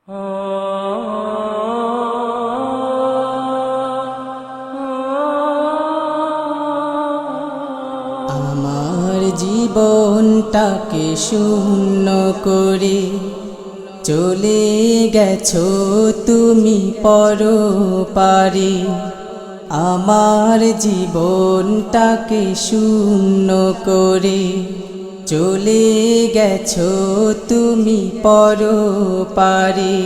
আমার জীবনটাকে শূন্য করে চলে গেছো তুমি পরপারে। আমার জীবনটাকে শূন্য করে চলে গেছো তুমি পরপারে।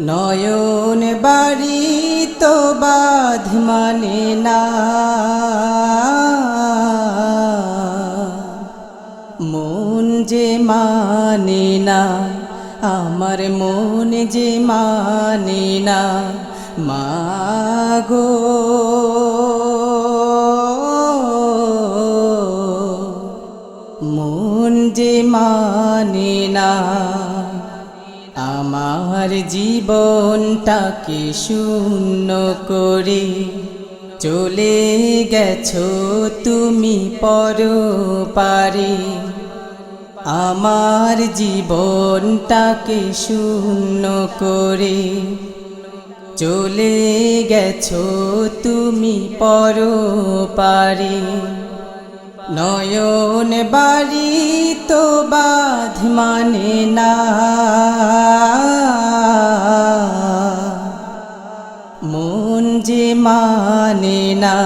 নয়ন বাড়ি তো বাঁধ মানে না, মন যে মানে না, আমার মন যে মানে না মাগো। মন যে মানে না, আমার জীবনটাকে শূন্য করে চলে গেছো তুমি পরপারে। আমার জীবনটাকে শূন্য করে চলে গেছো তুমি পরপারে। নয়ন বাড়ি তো বাঁধ মানে না, মন যে মানে না,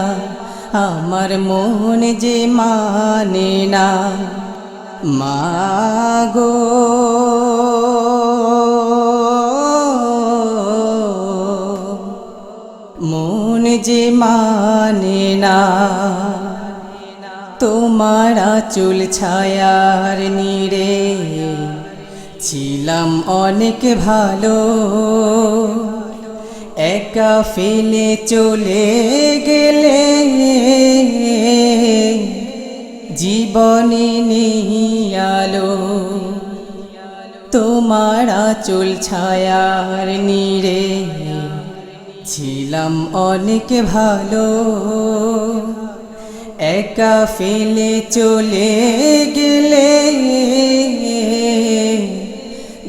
আমার মন যে মানে না মাগো। মন যে মানে না, তোমার আঁচল ছায়ার নীড়ে ছিলাম অনেক ভালো, একা ফেলে চলে গেলে জীবনে নেই আলো। তোমার আঁচল ছায়ার নীড়ে ছিলাম অনেক ভালো, একা ফেলে চলে গেলে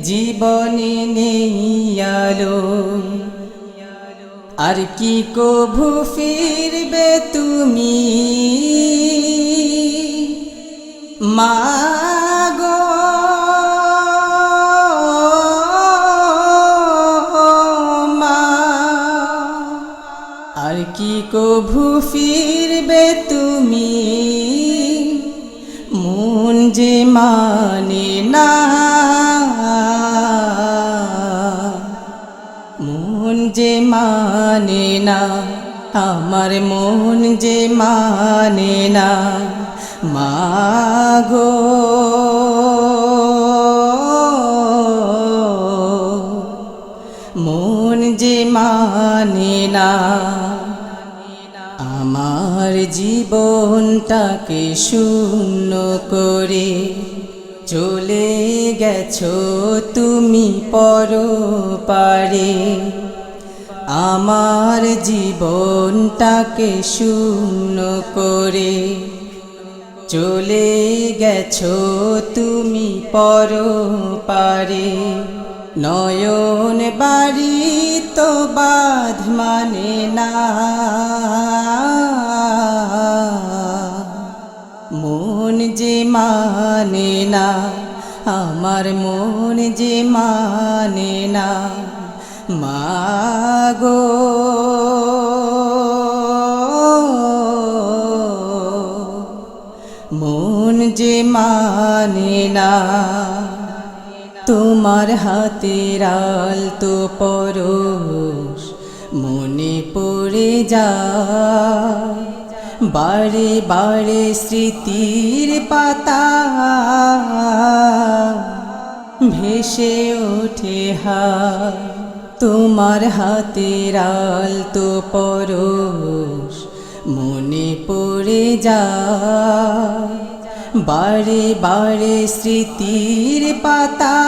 জীবনে নেই আলো। আর কি কভু ফিরবে তুমি মাগো। মা আর কি কভু ফিরবে তুমি, মন যে মানে না, মন যে মানে না, আমার মন যে মানে না মাগো। মন যে মানে না, আমার জীবনটাকে শূন্য করে চলে গেছো তুমি পরপারে। আমার জীবনটাকে শূন্য করে চলে গেছো তুমি পরপারে। নয়ন বাড়ি তো বাঁধ মানে না, মন যে মানে না, আমার মন যে মানে না মাগো। মন যে মানে না, তোমার হাতের আলতো পরশ মনে পড়ে যায়, বারে বারে স্মৃতির পাতা ভেসে ওঠে হায়। তোমার হাতের আলতো পরশ মনে পড়ে যায়, বারে বারে স্মৃতির পাতা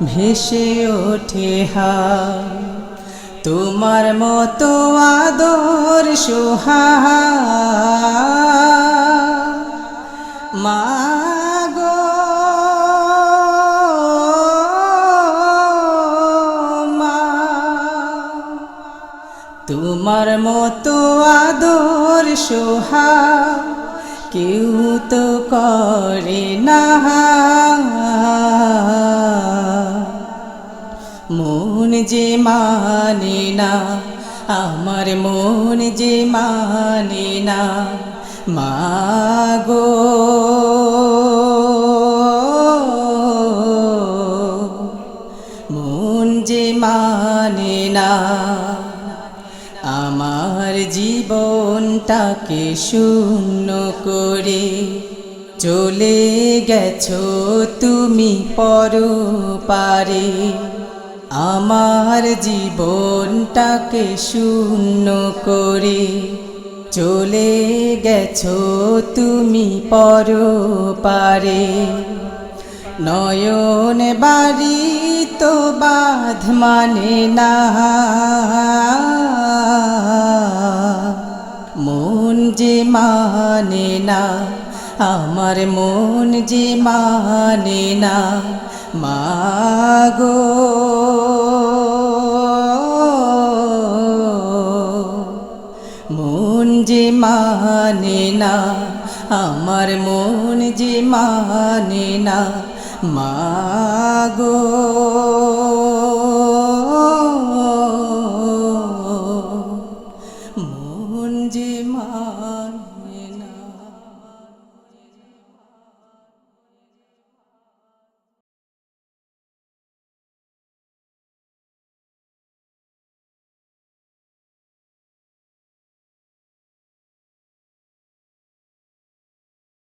ভেসে ওঠে হায়। তোমার মতো আদর সোহাগ মাগো। তোমার মতো আদর সোহা কেউ তো করে না, মন যে মানে না, আমার মন যে মানে না, মাগো মন যে মানে না। আমার জীবনটাকে শূন্য করে চলে গেছো তুমি পরপারে, আমার জীবনটাকে শূন্য করে চলে গেছো তুমি পরপারে। নয়ন বাড়ি তো বাঁধ মানে না, মন যে মানে না, আমার মন যে মানে না, মাগো মন যে মানে না, আমার মন যে মানে না, মাগো।